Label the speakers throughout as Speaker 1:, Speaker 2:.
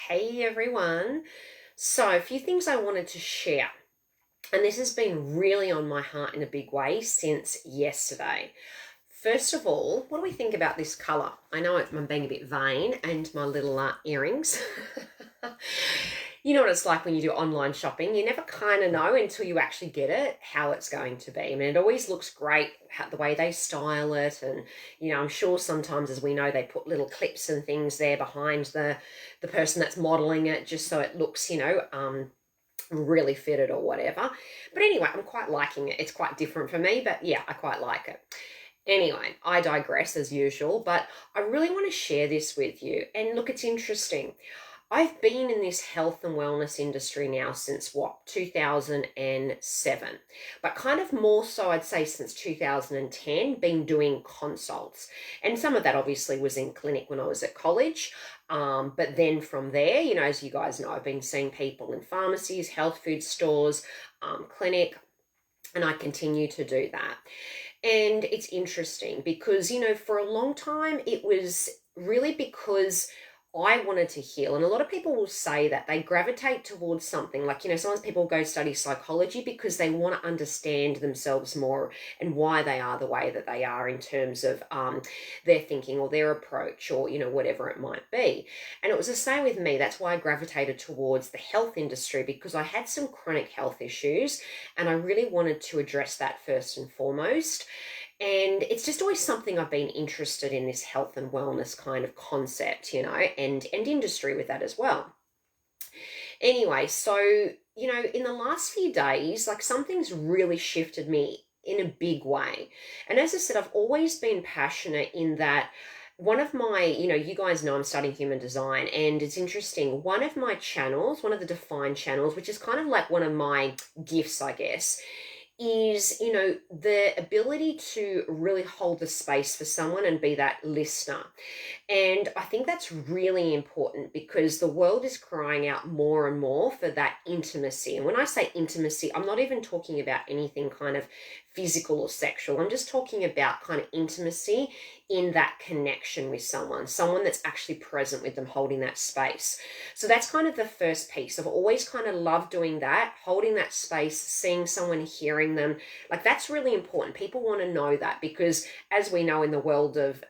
Speaker 1: Hey everyone. So, a few things I wanted to share, and this has been really on my heart in a big way since yesterday. First of all, what do we think about this colour? I know I'm being a bit vain and my little earrings. You know what it's like when you do online shopping. You never kind of know until you actually get it how it's going to be. I mean, it always looks great the way they style it, and I'm sure sometimes, as we know, they put little clips and things there behind the person that's modeling it, just so it looks, really fitted or whatever. But anyway, I'm quite liking it. It's quite different for me, but yeah, I quite like it. Anyway, I digress as usual, but I really want to share this with you. And look, it's interesting. I've been in this health and wellness industry now since 2007, but kind of more so, I'd say, since 2010, been doing consults. And some of that obviously was in clinic when I was at college. But then from there, as you guys know, I've been seeing people in pharmacies, health food stores, clinic, and I continue to do that. And it's interesting because, for a long time, it was really because I wanted to heal. And a lot of people will say that they gravitate towards something like, sometimes people go study psychology because they want to understand themselves more and why they are the way that they are in terms of their thinking or their approach or, whatever it might be. And it was the same with me. That's why I gravitated towards the health industry, because I had some chronic health issues and I really wanted to address that first and foremost. And it's just always something I've been interested in, this health and wellness kind of concept, and industry with that as well. Anyway, so, in the last few days, like, something's really shifted me in a big way. And as I said, I've always been passionate in that. One of my, you guys know I'm studying human design, and it's interesting. One of my channels, one of the defined channels, which is kind of like one of my gifts, I guess, is, the ability to really hold the space for someone and be that listener. And I think that's really important because the world is crying out more and more for that intimacy. And when I say intimacy, I'm not even talking about anything kind of physical or sexual. I'm just talking about kind of intimacy in that connection with someone that's actually present with them, holding that space. So that's kind of the first piece. I've always kind of loved doing that, holding that space, seeing someone, hearing them. Like, that's really important. People want to know that because, as we know, in the world of,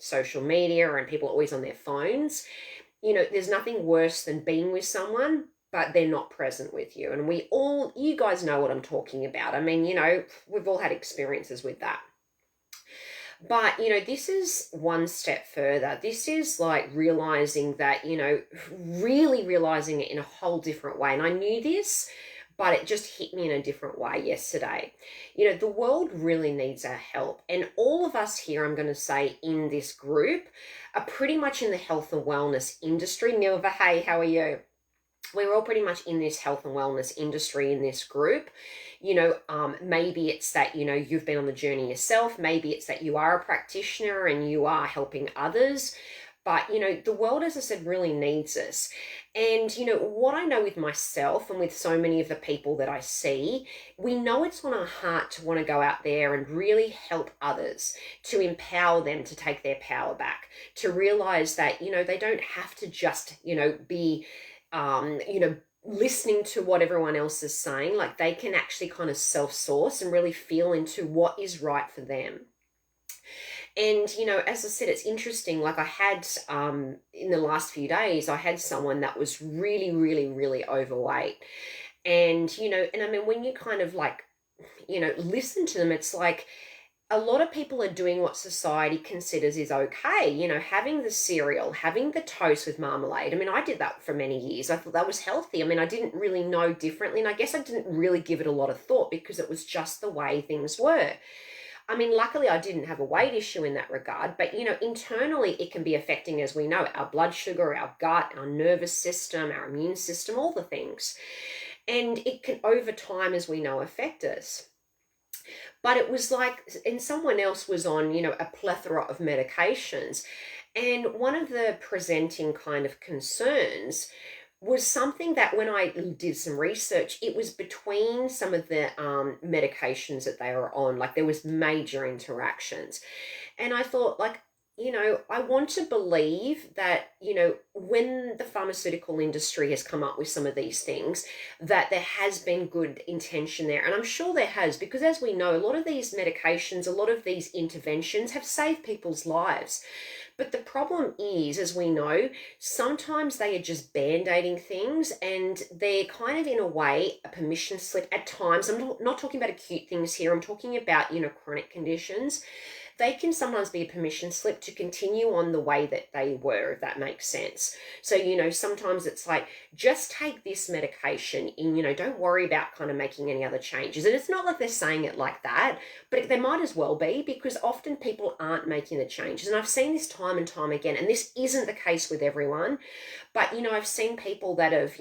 Speaker 1: social media and people always on their phones, there's nothing worse than being with someone but they're not present with you. And you guys know what I'm talking about. I mean, we've all had experiences with that. But, this is one step further. This is like realizing that, really realizing it in a whole different way. And I knew this, but it just hit me in a different way yesterday. The world really needs our help. And all of us here, I'm going to say, in this group are pretty much in the health and wellness industry. Nilva, hey, how are you? We're all pretty much in this health and wellness industry in this group. Maybe it's that, you've been on the journey yourself. Maybe it's that you are a practitioner and you are helping others. But, the world, as I said, really needs us. And, what I know with myself and with so many of the people that I see, we know it's on our heart to want to go out there and really help others, to empower them to take their power back, to realize that, they don't have to just, be listening to what everyone else is saying. Like, they can actually kind of self-source and really feel into what is right for them. And, as I said, it's interesting. Like, I had, in the last few days, I had someone that was really, really, really overweight. And, and I mean, when you kind of like, listen to them, it's like, a lot of people are doing what society considers is okay. Having the cereal, having the toast with marmalade. I mean, I did that for many years. I thought that was healthy. I mean, I didn't really know differently. And I guess I didn't really give it a lot of thought because it was just the way things were. I mean, luckily I didn't have a weight issue in that regard, but, internally it can be affecting, as we know, our blood sugar, our gut, our nervous system, our immune system, all the things. And it can, over time, as we know, affect us. But it was like, and someone else was on, a plethora of medications. And one of the presenting kind of concerns was something that, when I did some research, it was between some of the medications that they were on. Like, there was major interactions. And I thought, like, I want to believe that, when the pharmaceutical industry has come up with some of these things, that there has been good intention there. And I'm sure there has, because as we know, a lot of these medications, a lot of these interventions have saved people's lives. But the problem is, as we know, sometimes they are just band-aiding things, and they're kind of, in a way, a permission slip at times. I'm not talking about acute things here. I'm talking about, chronic conditions. They can sometimes be a permission slip to continue on the way that they were, if that makes sense. So, sometimes it's like, just take this medication and, don't worry about kind of making any other changes. And it's not like they're saying it like that, but they might as well be, because often people aren't making the changes. And I've seen this time and time again, and this isn't the case with everyone, but, I've seen people that have,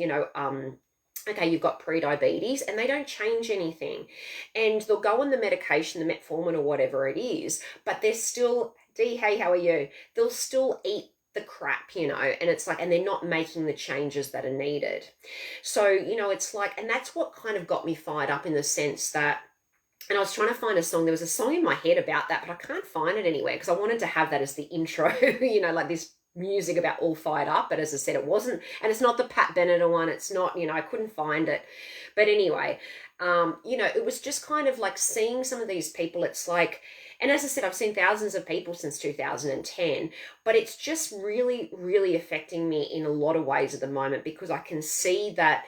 Speaker 1: okay, you've got pre-diabetes and they don't change anything, and they'll go on the medication, the metformin or whatever it is, but they're still, Dee, hey, how are you? They'll still eat the crap, and it's like, and they're not making the changes that are needed. So, it's like, and that's what kind of got me fired up, in the sense that, and I was trying to find a song. There was a song in my head about that, but I can't find it anywhere, because I wanted to have that as the intro, like this music about all fired up. But as I said, it wasn't, and it's not the Pat Benatar one. It's not, I couldn't find it. But anyway, it was just kind of like seeing some of these people. It's like, and as I said, I've seen thousands of people since 2010, but it's just really, really affecting me in a lot of ways at the moment, because I can see that,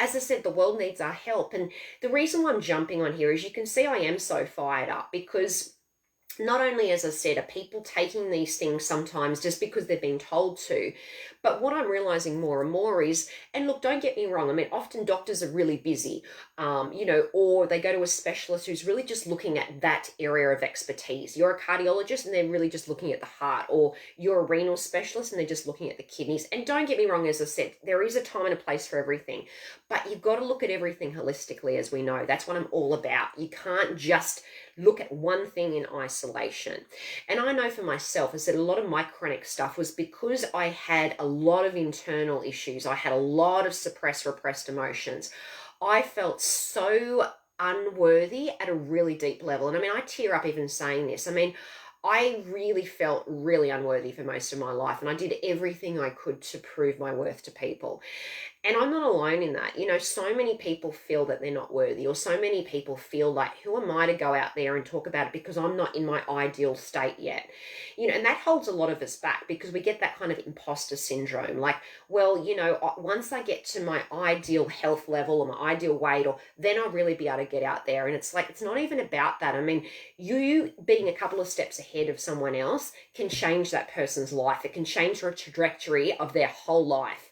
Speaker 1: as I said, the world needs our help. And the reason why I'm jumping on here is, you can see I am so fired up, because not only, as I said, are people taking these things sometimes just because they've been told to, but what I'm realizing more and more is, and look, don't get me wrong, I mean, often doctors are really busy, or they go to a specialist who's really just looking at that area of expertise. You're a cardiologist and they're really just looking at the heart, or you're a renal specialist and they're just looking at the kidneys. And don't get me wrong, as I said, there is a time and a place for everything, but you've got to look at everything holistically, as we know. That's what I'm all about. You can't just look at one thing in isolation. And I know for myself, I said, a lot of my chronic stuff was because I had a lot of internal issues. I had a lot of repressed emotions. I felt so unworthy at a really deep level. And I mean, I tear up even saying this. I mean, I really felt really unworthy for most of my life, and I did everything I could to prove my worth to people. And I'm not alone in that. So many people feel that they're not worthy, or so many people feel like, who am I to go out there and talk about it, because I'm not in my ideal state yet? And that holds a lot of us back, because we get that kind of imposter syndrome. Like, well, once I get to my ideal health level or my ideal weight, or then I'll really be able to get out there. And it's like, it's not even about that. I mean, you being a couple of steps ahead of someone else can change that person's life. It can change the trajectory of their whole life.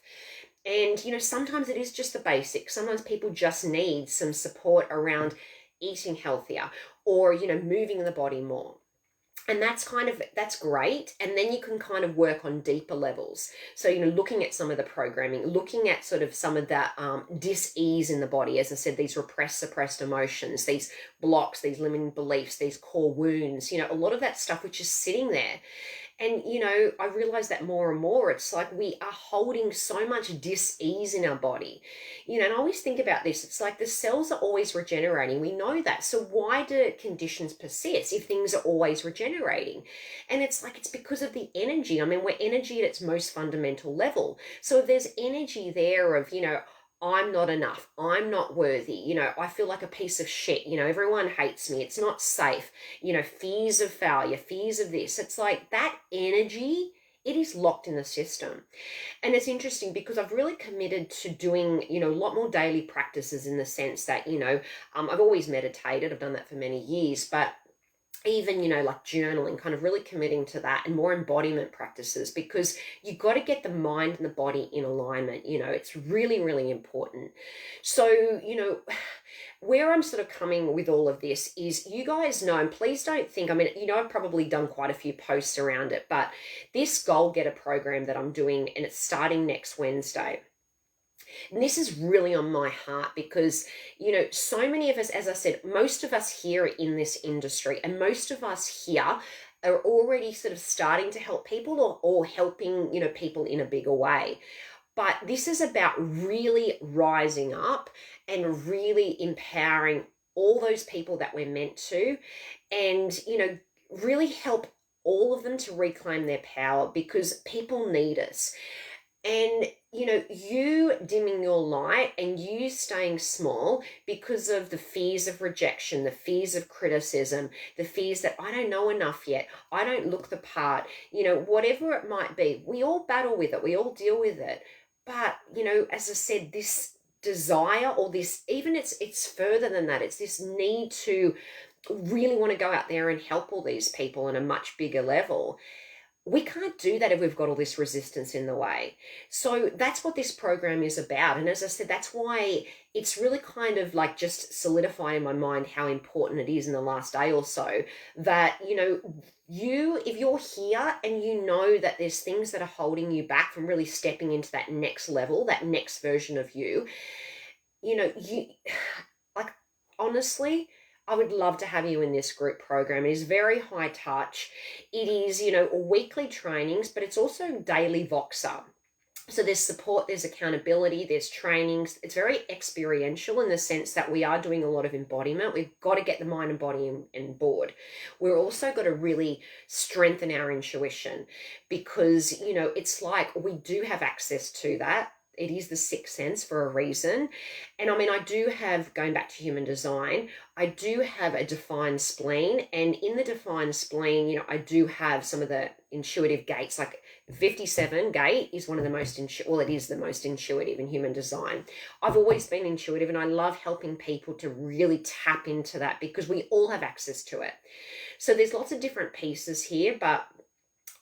Speaker 1: And, sometimes it is just the basics. Sometimes people just need some support around eating healthier, or, moving the body more. And that's great. And then you can kind of work on deeper levels. So, looking at some of the programming, looking at sort of some of the dis-ease in the body, as I said, these suppressed emotions, these blocks, these limiting beliefs, these core wounds, a lot of that stuff which is sitting there. And, I realize that more and more, it's like we are holding so much dis-ease in our body. And I always think about this. It's like the cells are always regenerating. We know that. So why do conditions persist if things are always regenerating? And it's like, it's because of the energy. I mean, we're energy at its most fundamental level. So if there's energy there of, I'm not enough, I'm not worthy, I feel like a piece of shit, everyone hates me, it's not safe, fears of failure, fears of this. It's like that energy, it is locked in the system. And it's interesting, because I've really committed to doing, a lot more daily practices, in the sense that, I've always meditated, I've done that for many years, but even, like journaling, kind of really committing to that, and more embodiment practices, because you've got to get the mind and the body in alignment. It's really, really important. So, where I'm sort of coming with all of this is, you guys know, and please don't think, I mean, I've probably done quite a few posts around it, but this Goal Getter program that I'm doing, and it's starting next Wednesday. And this is really on my heart, because, so many of us, as I said, most of us here are in this industry, and most of us here are already sort of starting to help people, or helping, people in a bigger way. But this is about really rising up and really empowering all those people that we're meant to, and, really help all of them to reclaim their power because people need us. And, you dimming your light and you staying small because of the fears of rejection, the fears of criticism, the fears that I don't know enough yet, I don't look the part, whatever it might be, we all battle with it, we all deal with it. But, as I said, this desire or this, even it's further than that, it's this need to really want to go out there and help all these people on a much bigger level. We can't do that if we've got all this resistance in the way. So that's what this program is about. And as I said, that's why it's really kind of like just solidified in my mind how important it is in the last day or so that, if you're here and you know that there's things that are holding you back from really stepping into that next level, that next version of you, you like, honestly, I would love to have you in this group program. It is very high touch. It is, weekly trainings, but it's also daily Voxer. So there's support, there's accountability, there's trainings. It's very experiential in the sense that we are doing a lot of embodiment. We've got to get the mind and body in board. We're also got to really strengthen our intuition because, it's like we do have access to that. It is the sixth sense for a reason. And I mean, I do have, going back to human design, I do have a defined spleen. And in the defined spleen, I do have some of the intuitive gates, like 57 gate is one of the most, it is the most intuitive in human design. I've always been intuitive and I love helping people to really tap into that because we all have access to it. So there's lots of different pieces here, but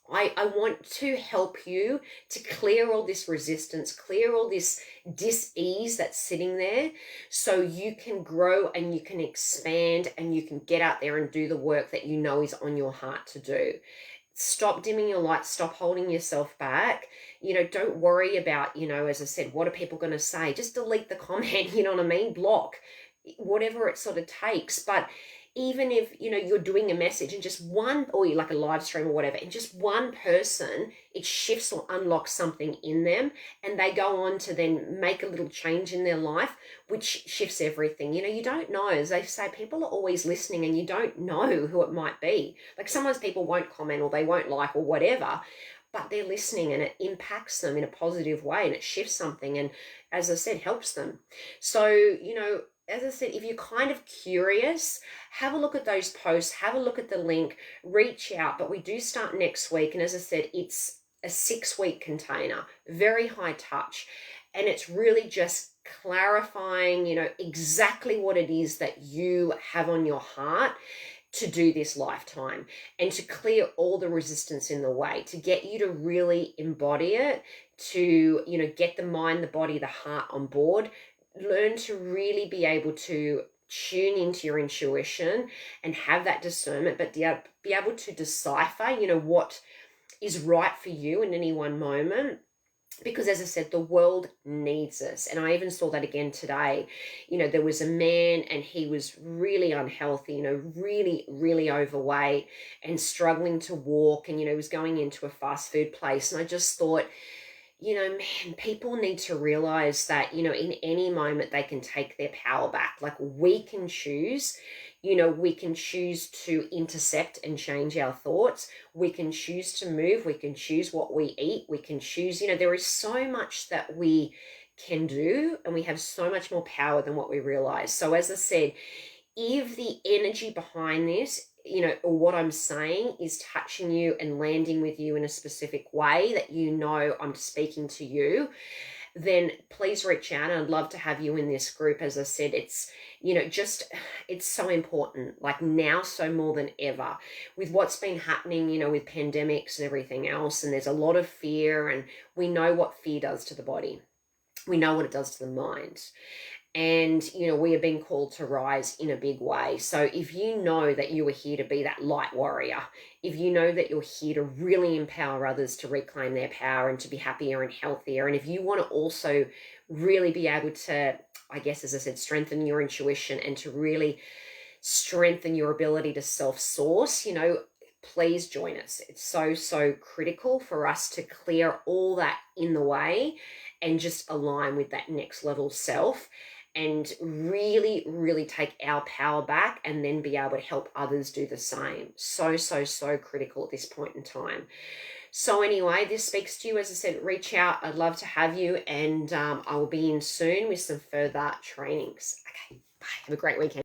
Speaker 1: I want to help you to clear all this resistance, clear all this dis-ease that's sitting there so you can grow and you can expand and you can get out there and do the work that you know is on your heart to do. Stop dimming your light, stop holding yourself back. Don't worry about, as I said, what are people going to say? Just delete the comment, you know what I mean? Block, whatever it sort of takes. But even if, you're doing a message and just one, or you like a live stream or whatever, and just one person, it shifts or unlocks something in them and they go on to then make a little change in their life, which shifts everything. You don't know, as they say, people are always listening and you don't know who it might be. Like sometimes people won't comment or they won't like or whatever, but they're listening and it impacts them in a positive way and it shifts something and, as I said, helps them. So, as I said, if you're kind of curious, have a look at those posts, have a look at the link, reach out. But we do start next week. And as I said, it's a 6-week container, very high touch. And it's really just clarifying, exactly what it is that you have on your heart to do this lifetime and to clear all the resistance in the way, to get you to really embody it, to, get the mind, the body, the heart on board. Learn to really be able to tune into your intuition and have that discernment, but be able to decipher, what is right for you in any one moment. Because as I said, the world needs us. And I even saw that again today. There was a man and he was really unhealthy, really, really overweight and struggling to walk. And, he was going into a fast food place. And I just thought, man, people need to realize that, in any moment they can take their power back. Like we can choose, we can choose to intercept and change our thoughts. We can choose to move. We can choose what we eat. We can choose, there is so much that we can do and we have so much more power than what we realize. So as I said, if the energy behind this, or what I'm saying is touching you and landing with you in a specific way that I'm speaking to you, then please reach out. And I'd love to have you in this group. As I said, it's, it's so important, like now so more than ever with what's been happening, with pandemics and everything else. And there's a lot of fear and we know what fear does to the body. We know what it does to the mind. And, we are being called to rise in a big way. So if you know that you are here to be that light warrior, if you know that you're here to really empower others to reclaim their power and to be happier and healthier, and if you want to also really be able to, I guess, as I said, strengthen your intuition and to really strengthen your ability to self-source, please join us. It's so, so critical for us to clear all that in the way and just align with that next level self. and really, really take our power back and then be able to help others do the same. So, so, so critical at this point in time. So anyway, this speaks to you. As I said, reach out. I'd love to have you, and I will be in soon with some further trainings. Okay, bye. Have a great weekend.